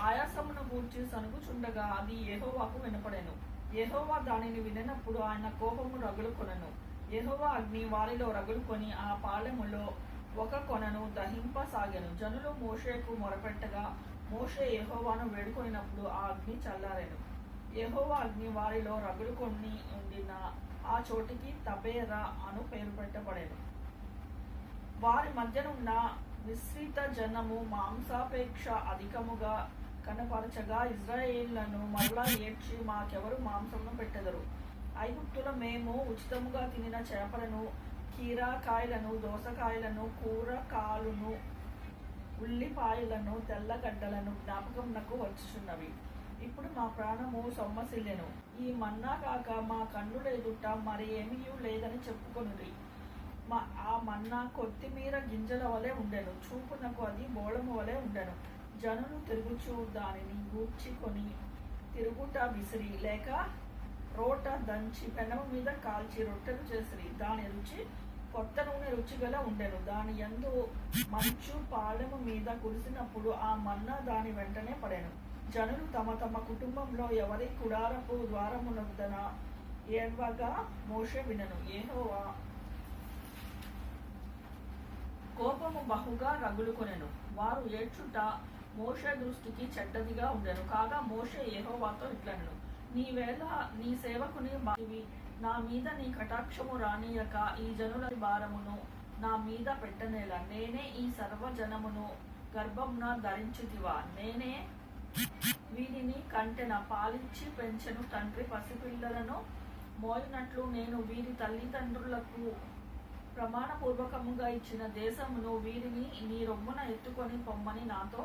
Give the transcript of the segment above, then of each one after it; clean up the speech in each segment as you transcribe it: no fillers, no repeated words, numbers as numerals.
ఆయాసమును గూర్చి సనుగుచుండగా అది యెహోవాకు వినపడెను. యెహోవా దానిని వినినప్పుడు ఆయన కోపము రగులుకొనెను. యెహోవా అగ్ని వారిలో రగులుకొని ఆ పాళెములో ఒక కొనను దహింపసాగెను. జనులు మోషేకు మొరపెట్టగా మోషే యెహోవాను వేడుకొనినప్పుడు ఆ అగ్ని చల్లారెను. యెహోవా అగ్ని వారిలో రగులుకొని ఉండిన ఆ చోటికి తబేరా అను పేరు పెట్టబడెను. వారి మధ్యనున్న మిశ్రిత జనము మాంసాపేక్ష అధికముగా కనపరచగా ఇశ్రాయేలును మరలా ఏడ్చి, మాకెవరు మాంసమును పెట్టెదరు? ఐగుప్తులో మేము ఉచితముగా తినిన చేపలను, కీరాకాయలను, దోసకాయలను, కూరకాలును, ఉల్లిపాయలను, తెల్లగడ్డలను జ్ఞాపకమునకు వచ్చుచున్నవి. ఇప్పుడు మా ప్రాణము సొమ్మసిల్లెను. ఈ మన్నా కాక మా కన్నుల ఎదుట మరి ఏమీ లేదని చెప్పుకొనుడి. ఆ మన్నా కొత్తిమీర గింజల వలె ఉండెను, చూపునకు అది బోళము వలె ఉండెను. జనులు తిరుగుచు దానిని గూర్చికొని తిరుగుట విసిరి, లేక రోట దంచి పెనము మీద కాల్చి రొట్టెలు చేసిరి. దాని రుచి కొత్త నూనె రుచిగల ఉండెను. దాని యందు మంచు పాళెము మీద కురిసినప్పుడు ఆ మన్నా దాని వెంటనే పడెను. జనులు తమ తమ కుటుంబంలో ఎవరి గుడారపు ద్వారమునొద్దన ఏడ్వగా మోషే వినెను. యెహోవా కోపము బహుగా రగులుకొనెను. వారు ఏడ్చుట మోషే దృష్టికి చెడ్డదిగా ఉండెను. కాగా మోషే యెహోవాతో ఇట్లనెను, నీవేళ నీ సేవకుని బావి నా మీద నీ కటాక్షము రానియక ఈ జనుల భారమును నా మీద పెట్టనేలా. నేనే ఈ సర్వజనమును గర్భమున ధరించితివా? నేనే వీరిని కంటెన పాలించి పెంచెను తండ్రి పసిపిల్లలను మోయినట్లు నేను వీరి తల్లిదండ్రులకు ప్రమాణపూర్వకముగా ఇచ్చిన దేశమును వీరిని నీ రొమ్మున ఎత్తుకొని పొమ్మని నాతో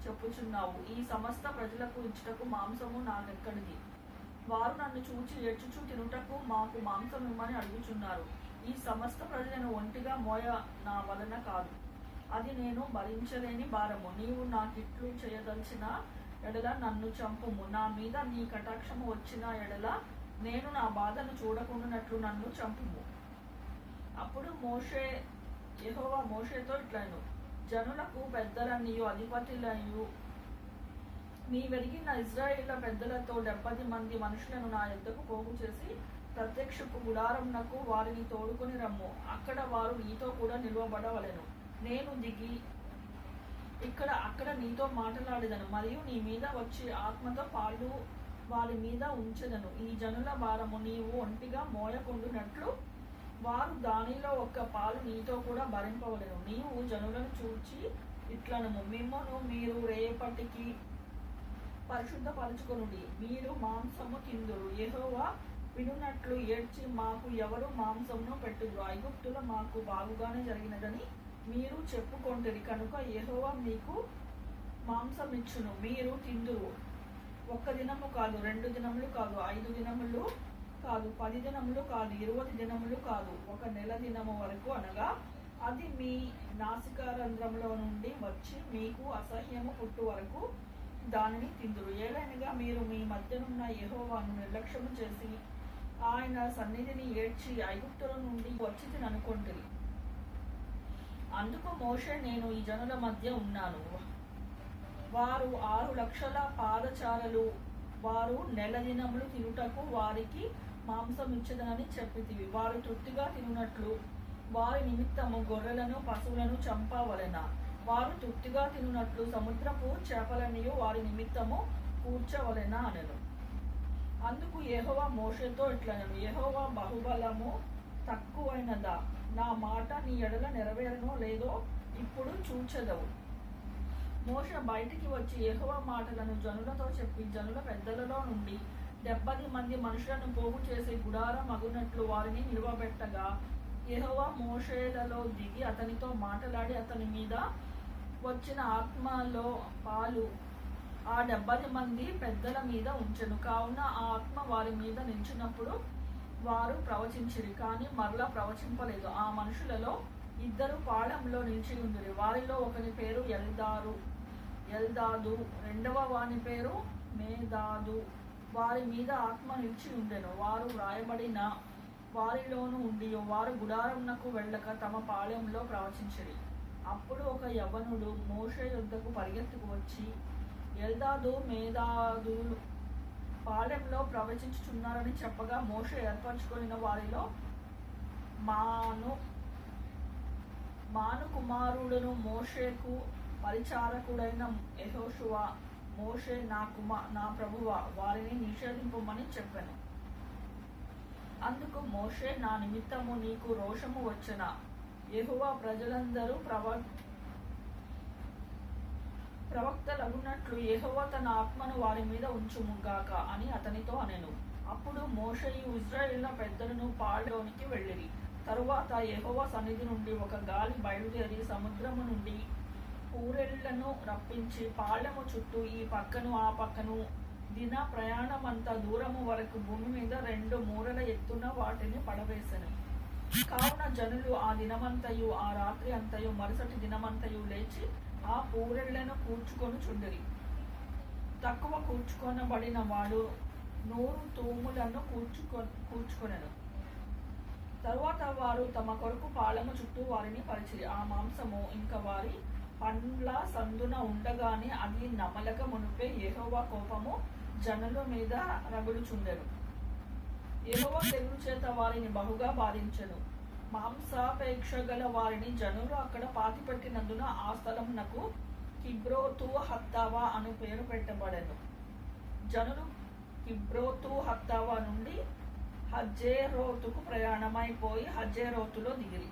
చెప్పుచున్నావు. ఈ సమస్త ప్రజలకు ఇచ్చుటకు మాంసము నాకెక్కడిది? వారు నన్ను చూచి ఏడ్చుచు తినుటకు మాకు మాంసం ఇమ్మని అడుగుచున్నారు. ఈ సమస్త ప్రజలను ఒంటిగా మోయ నా వలన కాదు, అది నేను భరించలేని భారము. నీవు నాకిట్లు చేయదలిచిన ఎడల నన్ను చంపుము. నా మీద నీ కటాక్షము వచ్చిన ఎడల నేను నా బాధను చూడకుండానట్లు నన్ను చంపుము. అప్పుడు యెహోవా మోషేతో ఇట్లనెను, జనులకు పెద్దలనియు అధిపతులనియు నీవెరిగిన ఇశ్రాయేలు పెద్దలతో 70 మంది మనుషులను నా యొద్దకు పోగు చేసి ప్రత్యక్షపు గుడారమునకు వారిని తోడుకొని రమ్ము. అక్కడ వారు నీతో కూడా నిలువబడవలెను. నేను దిగి అక్కడ నీతో మాట్లాడేదను, మరియు నీ మీద వచ్చి ఆత్మతో పాలు వారి మీద ఉంచెదను. ఈ జనుల భారము నీవు ఒంటిగా మోయకుండునట్లు వారు దానిలో ఒక్క పాలు నీతో కూడా భరింపవలెను. నీవు జనులను చూచి ఇట్లనము, మిమ్మును మీరు రేపటికి పరిశుద్ధపరచుకొనుడి, మీరు మాంసము తిందురు. యెహోవా వినునట్లు ఏడ్చి, మాకు ఎవరు మాంసమును పెట్టుదురు? ఐగుప్తులో మాకు బాగుగానే జరిగినదని మీరు చెప్పుకొంటిరి కనుక యెహోవా మీకు మాంసమిచ్చును, మీరు తిందురు. 1 దినము కాదు, 2 దినములు కాదు, 5 దినములు కాదు, 10 దినములు కాదు, 20 దినములు కాదు, 1 నెల దినము వరకు, అనగా అది మీ నాసికారంధ్రంలో నుండి వచ్చి మీకు అసహ్యము పుట్టు వరకు దానిని తిందురు. ఏలైనగా మీరు మీ మధ్యనున్న యెహోవాను నిర్లక్ష్యము చేసి ఆయన సన్నిధిని ఏడ్చి ఐగుప్తుల నుండి వచ్చి తిననుకొంటిరి. అందుకు మోషే, నేను ఈ జనుల మధ్య ఉన్నాను, వారు 6 లక్షల పాదచారలు, వారు నెల దినములు తినుటకు వారికి మాంసం ఇచ్చదనని చెప్పితివి. వారు తృప్తిగా తినునట్లు వారి నిమిత్తము గొర్రెలను పశువులను చంపవలెనా? వారు తృప్తిగా తినునట్లు సముద్రపు చేపలనియు వారి నిమిత్తము కూర్చవలెనా అనెను. అందుకు యెహోవా మోషేతో ఇట్లనెను, యెహోవా బహుబలము తక్కువైనదా? నా మాట నీ ఎడల నెరవేరునో లేదో ఇప్పుడు చూచెదవు. మోషే బయటికి వచ్చి యెహోవా మాటలను జనులతో చెప్పి జనుల పెద్దలలో నుండి 70 మంది మనుషులను పోగు చేసి గుడారం అగునట్లు వారిని నిలువబెట్టగా యెహోవా మోషేలలో దిగి అతనితో మాట్లాడి అతని మీద వచ్చిన ఆత్మలో పాలు ఆ 70 మంది పెద్దల మీద ఉంచెను. కావున ఆ ఆత్మ వారి మీద నిలిచినప్పుడు వారు ప్రవచించిరి, కానీ మరలా ప్రవచింపలేదు. ఆ మనుషులలో 2 పాళెంలో నిలిచి ఉండిరి. వారిలో ఒకని పేరు ఎల్దాదు, రెండవ వాని పేరు మేదాదు. వారి మీద ఆత్మ నిలిచి ఉండెను. వారు వ్రాయబడిన వారిలోను ఉండి వారు గుడారమునకు వెళ్ళక తమ పాళెంలో ప్రవచించిరి. అప్పుడు ఒక యవ్వనుడు మోషే యొద్దకు పరిగెత్తుకు వచ్చి, ఎల్దాదు మేధాదులు పాలెంలో ప్రవచించుచున్నారని చెప్పగా మోషే ఏర్పరచుకొనిన వారిలో మాను కుమారుడును మోషేకు పరిచారకుడైన యెహోషువ మోషే నా ప్రభువా వారిని నిషేధింపమని చెప్పెను. అందుకు మోషే, నా నిమిత్తము నీకు రోషము వచ్చెన, యెహోవా ప్రజలందరూ ప్రవక్తలగునట్లు యెహోవా తన ఆత్మను వారి మీద ఉంచుముగాక అని అతనితో అనెను. అప్పుడు మోషేయు ఇశ్రాయేలుల పెద్దలను పాళెంలోనికి వెళ్ళిరి. తరువాత యెహోవా సన్నిధి నుండి ఒక గాలి బయలుదేరి సముద్రము నుండి పూరెళ్లను రప్పించి పాళెము చుట్టూ ఈ పక్కను ఆ పక్కను దిన ప్రయాణమంత దూరము వరకు భూమి మీద 2 మూరల ఎత్తున వాటిని పడవేసెను. కావున జనులు ఆ దినమంతయు ఆ రాత్రి అంతయు మరుసటి దినమంతయు లేచి ఆ పూరెళ్లను కూర్చుకొనుచుండిరి. తక్కువ కూర్చుకొనబడిన వాడు 100 తూములను కూర్చుకొనెను. తరువాత వారు తమ కొరకు పాళెము చుట్టూ వారిని పరిచిరి. ఆ మాంసము ఇంకా వారి పండ్ల సందున ఉండగానే అది నమలక మునుపే యెహోవా కోపము జనుల మీద రగులుచుండెను. యెహోవా తెగులు చేత వారిని బహుగా బాధించెను. మాంసాపేక్ష గల వారిని జనులు అక్కడ పాతిపెట్టినందున ఆ స్థలమునకు కిబ్రోతు హత్తావా అను పేరు పెట్టబడెను. జనులు కిబ్రోతు హత్తావా నుండి హజేరోతుకు ప్రయాణమైపోయి హజేరోతులో దిగిరి.